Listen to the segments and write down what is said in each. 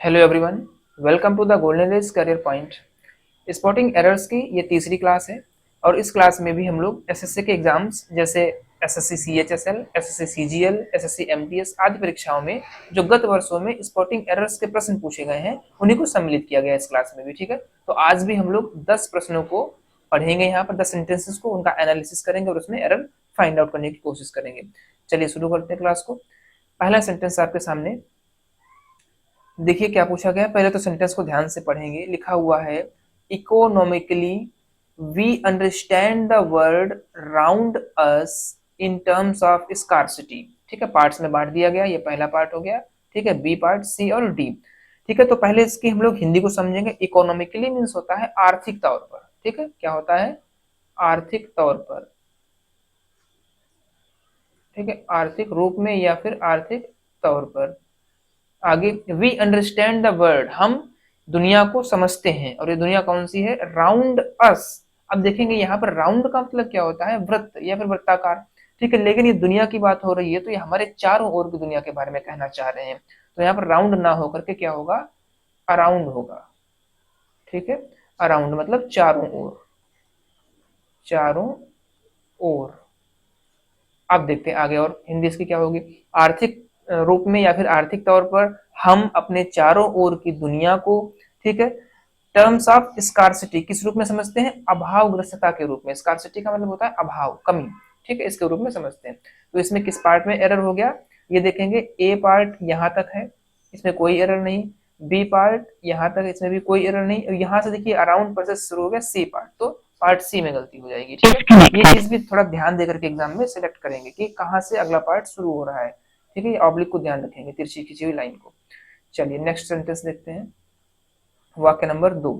Hello everyone, welcome to the Golden Rays Career Point. Spotting errors की ये तीसरी class है और इस क्लास में भी हम लोग एसएससी के एग्जाम्स जैसे SSC CHSL, SSC CGL, SSC MTS आदि परीक्षाओं में जो गत वर्षों में स्पॉटिंग एरर्स के प्रश्न पूछे गए हैं उन्हीं को सम्मिलित किया गया इस क्लास में भी। ठीक है, तो आज भी हम लोग 10 प्रश्नों को पढ़ेंगे, यहाँ पर 10 सेंटेंसेस को उनका एनालिसिस करेंगे और उसमें एरर फाइंड आउट करने की कोशिश करेंगे। चलिए शुरू करते हैं क्लास को। पहला सेंटेंस आपके सामने देखिए क्या पूछा गया। पहले तो सेंटेंस को ध्यान से पढ़ेंगे। लिखा हुआ है economically we understand the world round us in terms of scarcity. ठीक है, पार्ट्स में बांट दिया गया, ये पहला पार्ट हो गया। ठीक है, बी पार्ट, सी और डी। ठीक है, तो पहले इसकी हम लोग हिंदी को समझेंगे। इकोनॉमिकली मीन्स होता है आर्थिक तौर पर। ठीक है, क्या होता है? आर्थिक तौर पर। ठीक है, आर्थिक रूप में या फिर आर्थिक तौर पर। आगे वी अंडरस्टैंड द वर्ल्ड, हम दुनिया को समझते हैं। और ये दुनिया कौन सी है? राउंड अस। अब देखेंगे यहाँ पर राउंड का मतलब क्या होता है? वृत्त या फिर वृत्ताकार। ठीक है, लेकिन ये दुनिया की बात हो रही है तो ये हमारे चारों ओर की दुनिया के बारे में कहना चाह रहे हैं। तो यहाँ पर राउंड ना होकर के क्या होगा? अराउंड होगा। ठीक है, अराउंड मतलब चारों ओर, चारों ओर। अब देखते हैं आगे और हिंदी इसकी क्या होगी। आर्थिक रूप में या फिर आर्थिक तौर पर हम अपने चारों ओर की दुनिया को, ठीक है, टर्म्स ऑफ स्कार्सिटी किस रूप में समझते हैं? अभावग्रस्तता के रूप में। स्कार्सिटी का मतलब होता है अभाव, कमी। ठीक है, इसके रूप में समझते हैं। तो इसमें किस पार्ट में एरर हो गया ये देखेंगे। ए पार्ट यहाँ तक है, इसमें कोई एरर नहीं। बी पार्ट यहाँ तक, इसमें भी कोई एरर नहीं। और यहाँ से देखिए अराउंड पर से शुरू हो गया सी पार्ट, तो पार्ट सी में गलती हो जाएगी। ठीक है, ये चीज भी थोड़ा ध्यान देकर के एग्जाम में सिलेक्ट करेंगे कि कहाँ से अगला पार्ट शुरू हो रहा है। ठीक है, ऑब्लिक को ध्यान रखेंगे, तिरछी खींची हुई लाइन को। चलिए नेक्स्ट सेंटेंस देखते हैं। वाक्य नंबर 2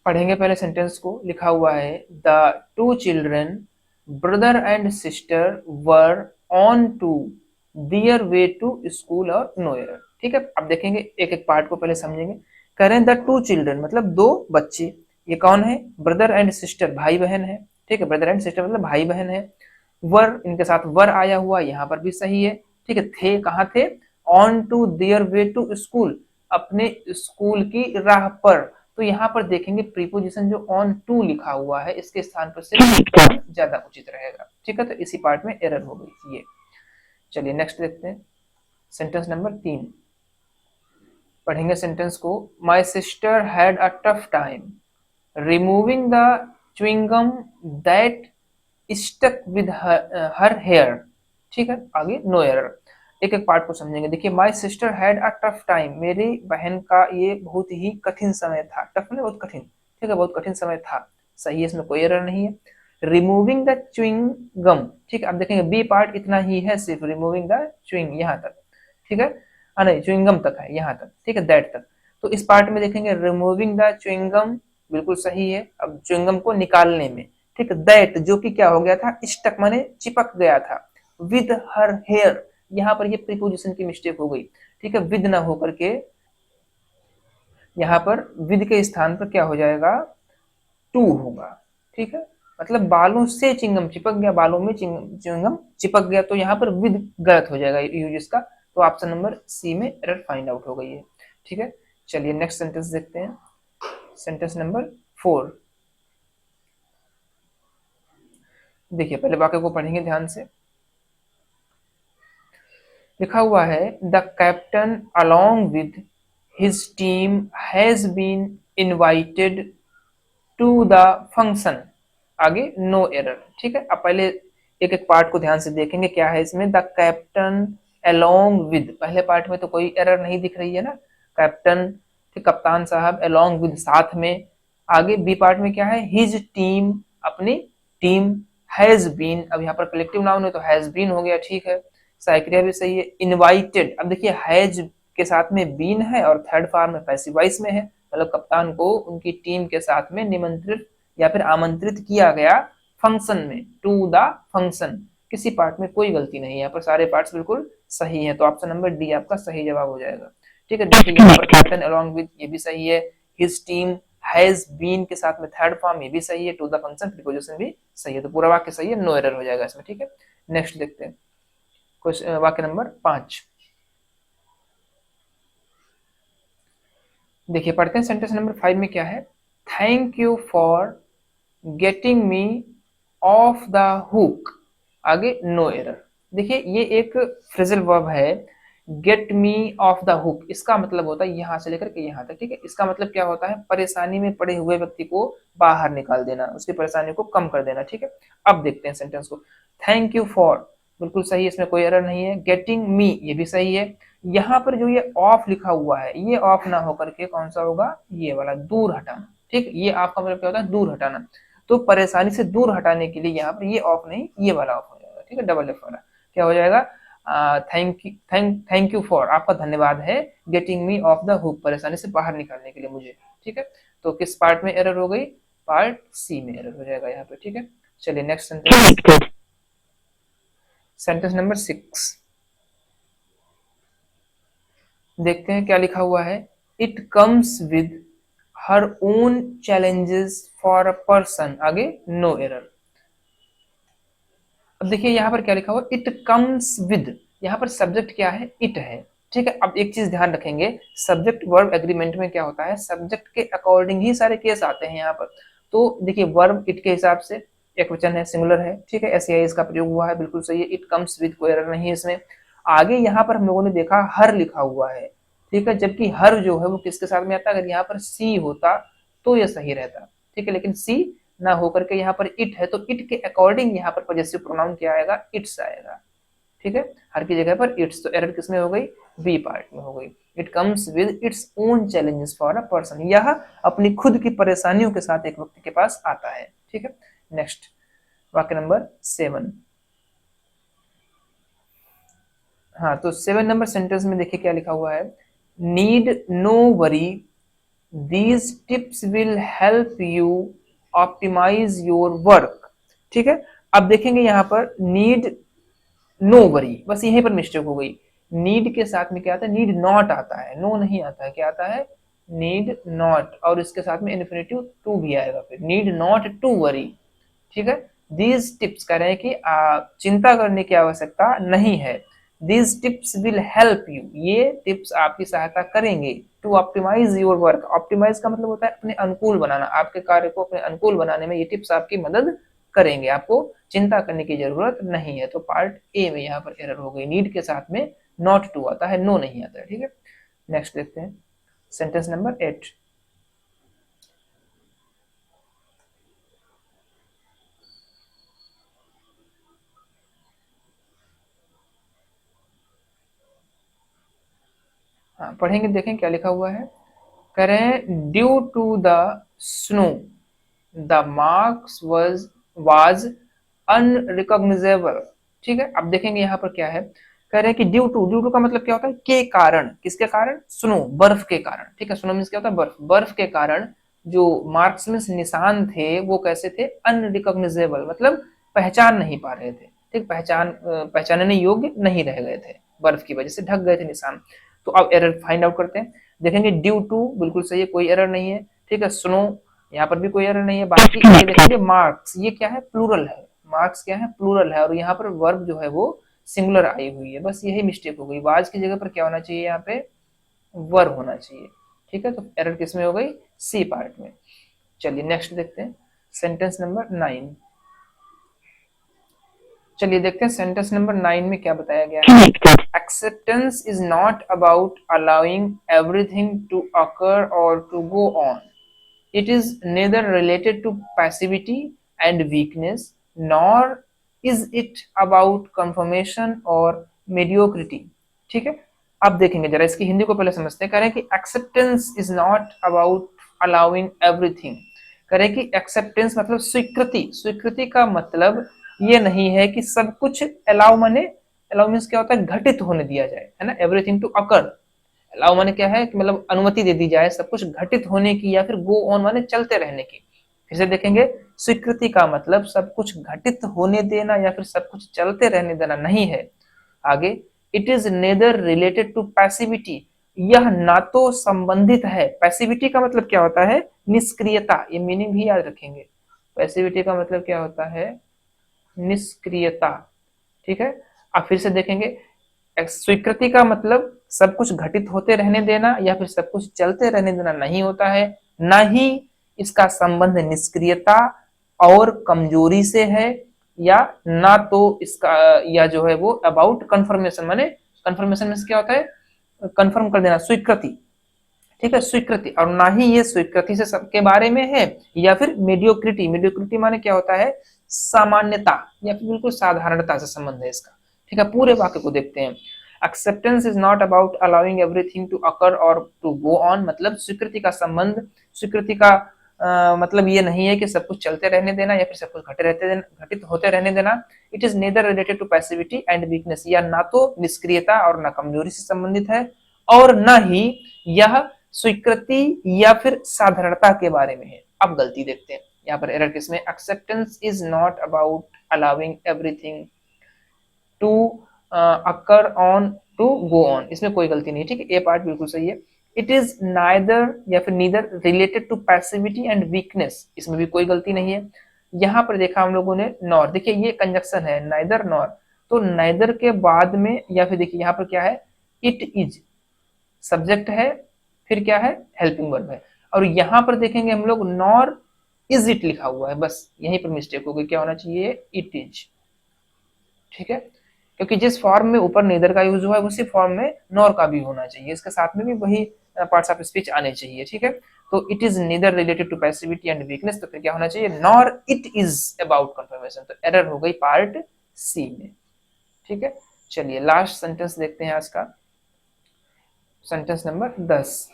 पढ़ेंगे। पहले सेंटेंस को। लिखा हुआ है the two children brother and sister were on to their way to school और नो एरर। ठीक है, अब देखेंगे एक एक पार्ट को पहले समझेंगे। कह रहे हैं द टू चिल्ड्रन मतलब दो बच्चे। ये कौन है? ब्रदर एंड सिस्टर, भाई बहन है। ठीक है, ब्रदर एंड सिस्टर मतलब भाई बहन है। वर, इनके साथ वर आया हुआ, यहाँ पर भी सही है। ठीक है, थे कहाँ थे? On to their way to school, अपने स्कूल की राह पर। तो यहाँ पर देखेंगे प्रीपोजिशन जो ऑन टू लिखा हुआ है इसके स्थान पर सिर्फ ज्यादा उचित रहेगा। ठीक है, तो इसी पार्ट में एरर हो गई ये। चलिए नेक्स्ट देखते हैं। सेंटेंस नंबर 3 पढ़ेंगे सेंटेंस को। My sister had a tough time removing the chewing gum that stuck with her hair. ठीक है, आगे नो एरर। एक एक पार्ट को समझेंगे। देखिए माई sister had a tough time, मेरी बहन का ये बहुत ही कठिन समय था। टफ में बहुत कठिन। ठीक है, बहुत कठिन समय था, सही है, इसमें कोई एरर नहीं है। Removing the chewing gum. ठीक है, अब देखेंगे बी पार्ट इतना ही है, सिर्फ रिमूविंग द च्युइंग यहाँ तक। ठीक है, नहीं च्युइंगम तक है यहाँ तक। ठीक है, दैट तक। तो इस पार्ट में देखेंगे रिमूविंग द च्युइंगम बिल्कुल सही है। अब च्युइंगम को निकालने में, ठीक है, दैट जो कि क्या हो गया था? स्टक माने चिपक गया था। विद हर हेयर, यहाँ पर ये प्रीपोजिशन की मिस्टेक हो गई। ठीक है, विद ना होकर के यहाँ पर विद के स्थान पर क्या हो जाएगा? टू होगा। ठीक है, मतलब बालों से चिंगम चिपक गया, बालों में चिंगम चिपक गया, तो यहाँ पर विद गलत हो जाएगा यूज इसका। तो ऑप्शन नंबर सी में एरर फाइंड आउट हो गई है। ठीक है, चलिए नेक्स्ट सेंटेंस देखते हैं। सेंटेंस नंबर 4 देखिए, पहले वाक्य को पढ़ेंगे ध्यान से। लिखा हुआ है the captain along with his team has been invited to the function. आगे नो एरर। ठीक है, अब पहले एक एक पार्ट को ध्यान से देखेंगे क्या है इसमें। द कैप्टन अलोंग विद, पहले पार्ट में तो कोई एरर नहीं दिख रही है ना। कैप्टन, कप्तान साहब, अलोंग विद साथ में। आगे बी पार्ट में क्या है? हिज टीम, अपनी टीम। हैज बीन, अब यहाँ पर कलेक्टिव नाउन है तो हैज बीन हो गया। ठीक है, साइक्रिया भी सही है। इनवाइटेड, अब देखिए हैज के साथ में बीन है और थर्ड फॉर्म में पैसिव वॉइस में है, मतलब कप्तान को उनकी टीम के साथ में निमंत्रित या फिर आमंत्रित किया गया फंक्शन में, टू द फंक्शन। किसी पार्ट में कोई गलती नहीं है, यहाँ पर सारे पार्ट्स बिल्कुल सही है। तो ऑप्शन नंबर डी आपका सही जवाब हो जाएगा। ठीक है, देखिए यहाँ पर कैप्टन अलोंग विद ये भी सही है। हिज टीम हैज बीन के साथ में थर्ड फॉर्म ये भी सही है। टू द फंक्शन प्रीपोजिशन भी सही है, तो पूरा वाक्य सही है, नो एरर हो जाएगा इसमें। ठीक है, नेक्स्ट देखते हैं। वाक्य नंबर 5 देखिए पढ़ते हैं सेंटेंस नंबर 5 में क्या है। Thank you for getting me of the hook, आगे नो एरर। देखिए ये एक फ्रेजल वर्ब है, get me of the hook, इसका मतलब होता है यहां से लेकर के यहां तक, ठीक है। इसका मतलब क्या होता है, परेशानी में पड़े हुए व्यक्ति को बाहर निकाल देना, उसकी परेशानी को कम कर देना, ठीक है। अब देखते हैं सेंटेंस को। थैंक यू फॉर बिल्कुल सही, इसमें कोई एरर नहीं है। गेटिंग मी ये भी सही है। यहाँ पर जो ये ऑफ लिखा हुआ है, ये ऑफ ना होकर के कौन सा होगा, ये वाला दूर हटाना, ठीक। ये ऑफ का मतलब क्या होता है, दूर हटाना। तो परेशानी से दूर हटाने के लिए यहाँ पर ये ऑफ नहीं, ये वाला ऑफ हो जाएगा, ठीक है। डबल एफ वाला क्या हो जाएगा, थैंक यू फॉर, आपका धन्यवाद है, getting me of the hook, परेशानी से बाहर निकालने के लिए मुझे, ठीक है। तो किस पार्ट में एरर हो गई, पार्ट सी में एरर हो जाएगा यहाँ पे, ठीक है। चलिए नेक्स्ट सेंटेंस, सेंटेंस नंबर 6 देखते हैं क्या लिखा हुआ है। It comes with her own challenges for a person, आगे नो एरर। अब देखिए यहाँ पर क्या लिखा हुआ, इट कम्स विद, यहाँ पर सब्जेक्ट क्या है, इट है, ठीक है। अब एक चीज ध्यान रखेंगे, सब्जेक्ट वर्ब एग्रीमेंट में क्या होता है, सब्जेक्ट के अकॉर्डिंग ही सारे केस आते हैं यहाँ पर। तो देखिए वर्ब इट के हिसाब से एक वचन है, सिंगुलर है, ठीक है, एस इसका प्रयोग हुआ है, बिल्कुल सही है। इट कम्स विद, कोई एरर नहीं है इसमें। आगे यहाँ पर हम लोगों ने देखा हर लिखा हुआ है, ठीक है, जबकि हर जो है वो किसके साथ में आता है, अगर यहाँ पर सी होता तो ये सही रहता, ठीक है, लेकिन सी ना होकर के यहाँ पर इट है, तो इट के अकॉर्डिंग यहाँ पर पॉजेसिव प्रोनाउन क्या आएगा, इट्स आएगा, ठीक है। हर की जगह पर इट्स, तो एरर किसमें हो गई, बी पार्ट में हो गई। It comes with its own challenges for a person, यह अपनी खुद की परेशानियों के साथ एक व्यक्ति के पास आता है, ठीक है। नेक्स्ट वाक्य नंबर 7। हाँ तो 7 नंबर सेंटेंस में देखिए क्या लिखा हुआ है। Need no worry, these tips will help you optimise your work, ठीक है। अब देखेंगे यहाँ पर नीड नो वरी, बस यहीं पर मिस्टेक हो गई। नीड के साथ में क्या आता है, नीड नॉट आता है, नो नहीं आता है, क्या आता है, नीड नॉट, और इसके साथ में इन्फिनेटिव टू भी आएगा, फिर नीड नॉट टू वरी, ठीक है। दीज टिप्स कह रहे हैं कि चिंता करने की आवश्यकता नहीं है। These tips will help you, ये टिप्स आपकी सहायता करेंगे, to optimise your work. Optimise का मतलब होता है अपने अनुकूल बनाना, आपके कार्य को अपने अनुकूल बनाने में ये टिप्स आपकी मदद करेंगे, आपको चिंता करने की जरूरत नहीं है। तो पार्ट ए में यहाँ पर एरर हो गई, नीड के साथ में नॉट टू आता है, नो नहीं आता है, ठीक है। नेक्स्ट देखते हैं सेंटेंस नंबर 8। हाँ पढ़ेंगे, देखें क्या लिखा हुआ है। करें due to the snow the marks was unrecognisable, ठीक है। अब देखेंगे यहाँ पर क्या है, कह रहे हैं कि ड्यू टू का मतलब क्या होता है, के कारण, किसके कारण, स्नो, बर्फ के कारण, ठीक है। स्नो मीन्स क्या होता है, बर्फ, बर्फ के कारण जो मार्क्स में निशान थे वो कैसे थे, अनरिकॉग्निजेबल, मतलब पहचान नहीं पा रहे थे, ठीक, पहचानने योग्य नहीं रह गए थे, बर्फ की वजह से ढक गए थे निशान। तो अब एरर फाइंड आउट करते हैं, देखेंगे ड्यू टू बिल्कुल सही है, कोई एरर नहीं है, ठीक है। स्नो यहाँ पर भी कोई एरर नहीं है। बाकी ये देखेंगे मार्क्स, ये क्या है, प्लूरल है, मार्क्स क्या है, प्लूरल है, और यहाँ पर वर्ब जो है वो सिंगुलर आई हुई है, बस यही मिस्टेक हो गई। वाज की जगह पर क्या होना चाहिए, यहाँ पे वर्ब होना चाहिए, ठीक है। तो एरर किसमें हो गई, सी पार्ट में। चलिए नेक्स्ट देखते हैं सेंटेंस नंबर 9। चलिए देखते हैं सेंटेंस नंबर 9 में क्या बताया गया है। Acceptance is not about allowing everything to occur और to go on, it is neither related to passivity and weakness nor is it about conformation or mediocrity, ठीक है। अब देखेंगे जरा इसकी हिंदी को पहले समझते हैं। कह रहे हैं कि acceptance is not about allowing everything, कह रहे हैं कि एक्सेप्टेंस मतलब स्वीकृति, स्वीकृति का मतलब ये नहीं है कि सब कुछ अलाउ माने, अलाउ मीन्स क्या होता है, घटित होने दिया जाए, है ना, एवरीथिंग टू अकर, अलाउ माने क्या है कि मतलब अनुमति दे दी जाए सब कुछ घटित होने की, या फिर गो ऑन माने चलते रहने की। फिर से देखेंगे, स्वीकृति का मतलब सब कुछ घटित होने देना या फिर सब कुछ चलते रहने देना नहीं है। आगे, it is neither related to passivity, यह ना तो संबंधित है, पैसिविटी का मतलब क्या होता है, निष्क्रियता, ये मीनिंग भी याद रखेंगे। पैसिविटी का मतलब क्या होता है, निष्क्रियता, ठीक है। अब फिर से देखेंगे, स्वीकृति का मतलब सब कुछ घटित होते रहने देना या फिर सब कुछ चलते रहने देना नहीं होता है, ना ही इसका संबंध निष्क्रियता और कमजोरी से है, या ना तो इसका या जो है वो अबाउट कंफर्मेशन, माने कंफर्मेशन में क्या होता है, कंफर्म कर देना, स्वीकृति, ठीक है, स्वीकृति, और ना ही ये स्वीकृति से सबके बारे में है, या फिर मीडियोक्रिटी, मीडियोक्रिटी माने क्या होता है, सामान्यता या फिर बिल्कुल साधारणता से संबंध है इसका। ठीक है, पूरे वाक्य को देखते हैं। Acceptance is not about allowing everything to occur और टू गो ऑन, मतलब स्वीकृति का संबंध, स्वीकृति का मतलब ये नहीं है कि सब कुछ चलते रहने देना या फिर सब कुछ घटित होते रहने देना। It is neither related to passivity and weakness, या ना तो निष्क्रियता और ना कमजोरी से संबंधित है, और न ही यह स्वीकृति या फिर साधारणता के बारे में है। अब गलती देखते हैं यहाँ पर एरर किसमें, acceptance is not about allowing everything to occur on to go on, इसमें कोई गलती नहीं, ठीक है, ये पार्ट बिल्कुल सही है। इट इज नाइदर या फिर neither related to passivity and weakness, इसमें भी कोई गलती नहीं है। यहाँ पर देखा हम लोगों ने नॉर, देखिए ये कंजक्शन है नाइदर नॉर, तो नाइदर के बाद में या फिर देखिए यहाँ पर क्या है, इट इज सब्जेक्ट है, फिर क्या है, हेल्पिंग वर्ब है, और यहाँ पर देखेंगे हम लोग नॉर इज इट लिखा हुआ है, बस यहीं पर मिस्टेक हो गई, क्या होना चाहिए, इट इज, ठीक है, क्योंकि जिस फॉर्म में ऊपर नेदर का यूज हुआ है उसी फॉर्म में नॉर का भी होना चाहिए, इसके साथ में भी वही पार्ट्स ऑफ स्पीच आने चाहिए, ठीक है। तो it is neither related to passivity and weakness, तो फिर क्या होना चाहिए, nor it is about confirmation, तो एरर हो गई पार्ट सी में, ठीक है। चलिए लास्ट सेंटेंस देखते हैं आज का, सेंटेंस नंबर 10,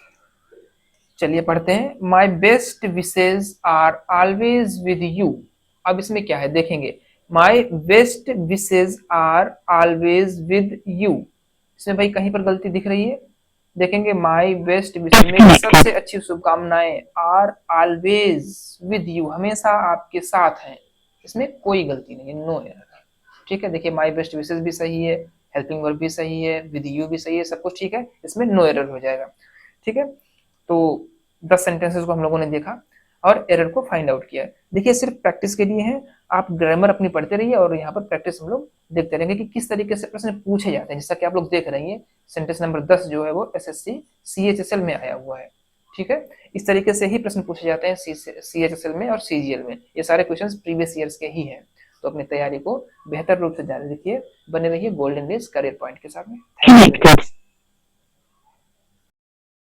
चलिए पढ़ते हैं। My best wishes are always with you, अब इसमें क्या है देखेंगे, my best wishes are always with you, इसमें भाई कहीं पर गलती दिख रही है, देखेंगे माई बेस्ट विशेज, मेरी सबसे अच्छी शुभकामनाएं, आर ऑलवेज विद यू, हमेशा आपके साथ हैं, इसमें कोई गलती नहीं है, नो एरर, ठीक है। देखिए माई बेस्ट विशेज भी सही है, हेल्पिंग वर्ब भी सही है, विद यू भी सही है, सब कुछ ठीक है, इसमें नो एरर हो जाएगा, ठीक है। तो 10 सेंटेंसेस को हम लोगों ने देखा और एरर को फाइंड आउट किया। देखिए सिर्फ प्रैक्टिस के लिए है, आप ग्रामर अपनी पढ़ते रहिए और यहाँ पर प्रैक्टिस हम लोग देखते रहेंगे कि किस तरीके से प्रश्न पूछे जाते हैं, जैसा कि आप लोग देख रहे हैं सेंटेंस नंबर 10 जो है वो एसएससी सीएचएसएल में आया हुआ है, ठीक है। इस तरीके से ही प्रश्न पूछे जाते हैं सीएचएसएल में और सीजीएल में, ये सारे क्वेश्चन प्रीवियस ईयर्स के ही हैं। तो अपनी तैयारी को बेहतर रूप से जारी रखिए, बने रहिए गोल्डन डेज करियर पॉइंट के साथ में। Thank you.